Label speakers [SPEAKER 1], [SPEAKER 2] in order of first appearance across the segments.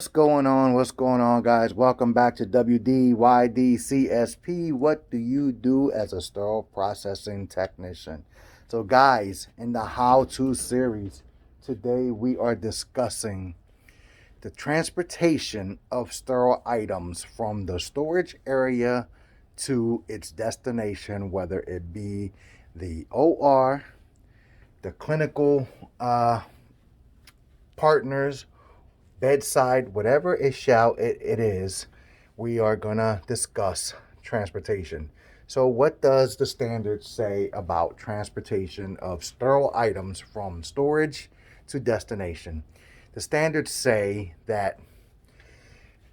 [SPEAKER 1] What's going on? What's going on, guys? Welcome back to W.D.Y.D. CSP. What do you do as a sterile processing technician? So, guys, in the how to series, today we are discussing the transportation of sterile items from the storage area to its destination, whether it be the OR, the clinical partners, bedside, whatever it is, we are gonna discuss transportation. So what does the standard say about transportation of sterile items from storage to destination? The standards say that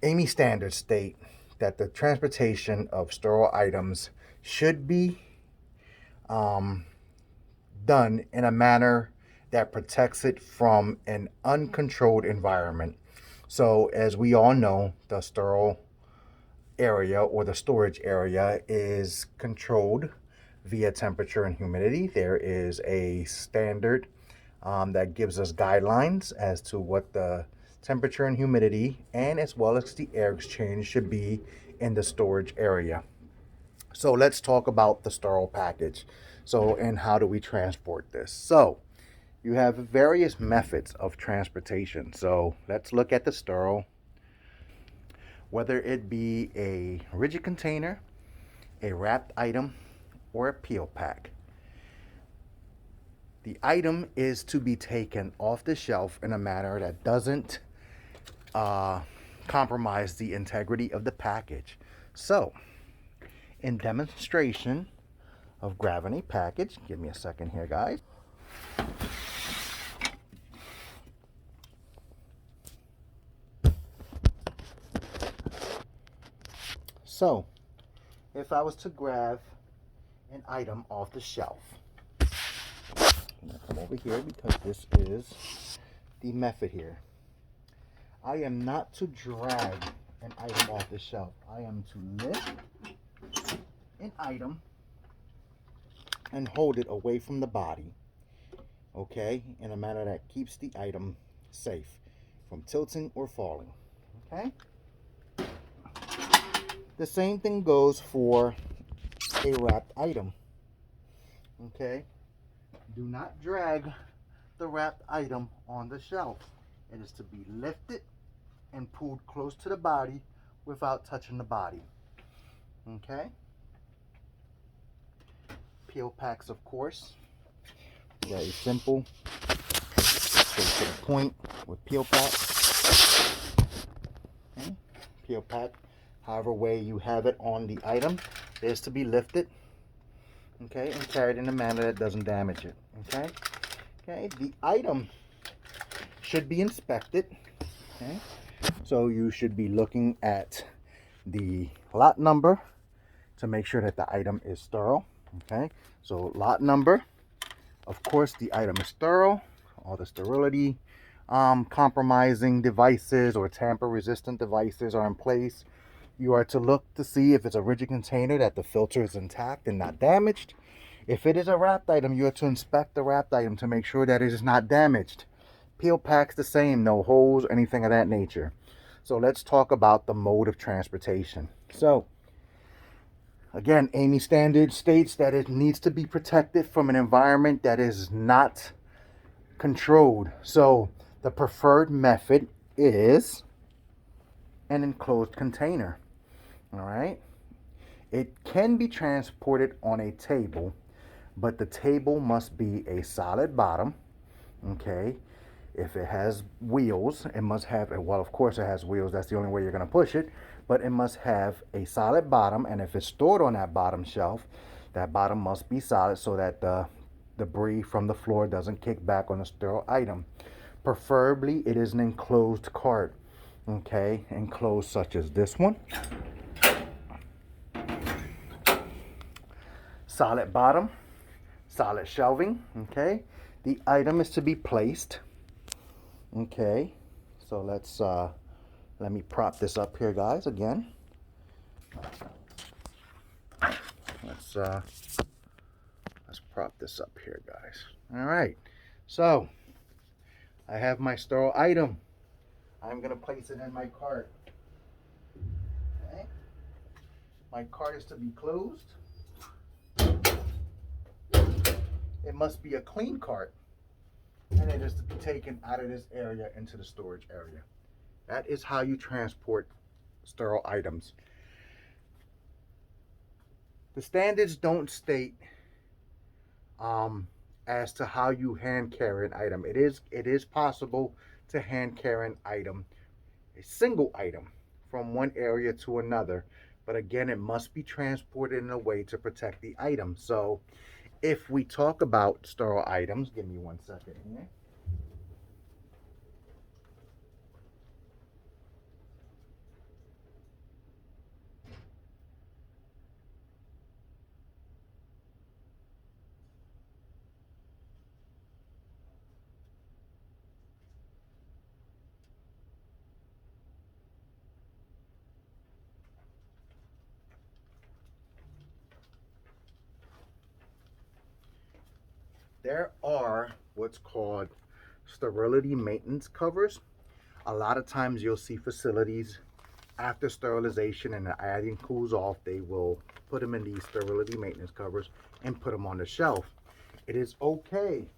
[SPEAKER 1] AMI standards state that the transportation of sterile items should be um, done in a manner that protects it from an uncontrolled environment. So, as we all know, the sterile area or the storage area is controlled via temperature and humidity. There is a standard that gives us guidelines as to what the temperature and humidity and as well as the air exchange should be in the storage area. So let's talk about the sterile package. So, and how do we transport this? So, you have various methods of transportation. So, let's look at the sterile, whether it be a rigid container, a wrapped item, or a peel pack. The item is to be taken off the shelf in a manner that doesn't compromise the integrity of the package. So, in demonstration of grabbing a package, give me a second here, guys. So, if I was to grab an item off the shelf, I'm going to come over here because this is the method here. I am not to drag an item off the shelf. I am to lift an item and hold it away from the body, okay, in a manner that keeps the item safe from tilting or falling, okay? The same thing goes for a wrapped item, okay? Do not drag the wrapped item on the shelf. It is to be lifted and pulled close to the body without touching the body, okay? Peel packs, of course, very simple, straight to the point with peel packs. Okay? Peel pack, however way you have it on the item, is to be lifted, okay, and carried in a manner that doesn't damage it, okay? Okay, the item should be inspected, okay? So you should be looking at the lot number to make sure that the item is sterile, okay? So lot number, of course, the item is sterile, all the sterility compromising devices or tamper resistant devices are in place. You are to look to see if it's a rigid container that the filter is intact and not damaged. If it is a wrapped item, you are to inspect the wrapped item to make sure that it is not damaged. Peel packs the same, no holes, anything of that nature. So let's talk about the mode of transportation. So again, AMI standard states that it needs to be protected from an environment that is not controlled. So the preferred method is an enclosed container. All right. It can be transported on a table, but the table must be a solid bottom. Okay. If it has wheels, it must have, well, of course it has wheels. That's the only way you're going to push it. But it must have a solid bottom. And if it's stored on that bottom shelf, that bottom must be solid so that the debris from the floor doesn't kick back on the sterile item. Preferably, it is an enclosed cart. Okay, enclosed such as this one. Solid bottom, solid shelving. Okay, the item is to be placed. Okay, so let me prop this up here, guys. Again, let's prop this up here, guys. All right, so I have my sterile item I'm going to place it in my cart. Okay. My cart is to be closed. It must be a clean cart, and it is to be taken out of this area into the storage area. That is how you transport sterile items. The standards don't state as to how you hand carry an item. It is possible to hand carry an item, a single item, from one area to another, but again, it must be transported in a way to protect the item. So if we talk about sterile items, give me 1 second here. There are what's called sterility maintenance covers. A lot of times you'll see facilities after sterilization and the item cools off, they will put them in these sterility maintenance covers and put them on the shelf. It is okay.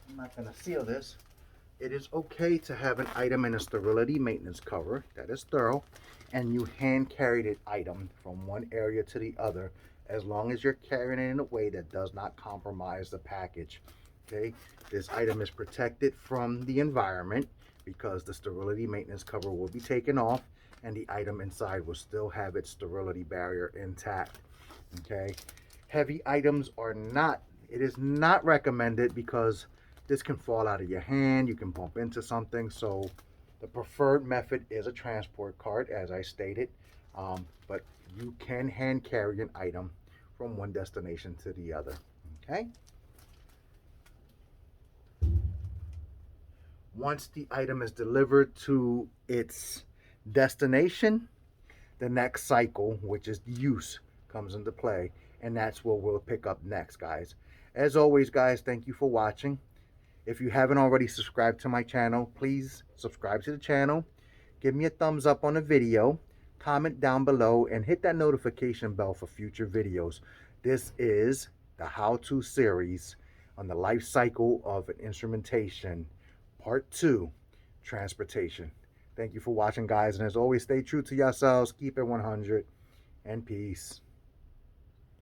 [SPEAKER 1] I'm not going to seal this. It is okay to have an item in a sterility maintenance cover that is sterile, and you hand carry the item from one area to the other, as long as you're carrying it in a way that does not compromise the package. Okay, this item is protected from the environment because the sterility maintenance cover will be taken off and the item inside will still have its sterility barrier intact. Okay, heavy items are not, it is not recommended because this can fall out of your hand, you can bump into something. So the preferred method is a transport cart, as I stated, but you can hand carry an item from one destination to the other. Okay. Once the item is delivered to its destination, the next cycle, which is use, comes into play, and that's what we'll pick up next, guys. As always, guys, thank you for watching. If you haven't already subscribed to my channel, please subscribe to the channel. Give me a thumbs up on the video, comment down below, and hit that notification bell for future videos. This is the how-to series on the life cycle of an instrumentation, part 2, transportation. Thank you for watching, guys, and as always, stay true to yourselves, keep it 100, and peace.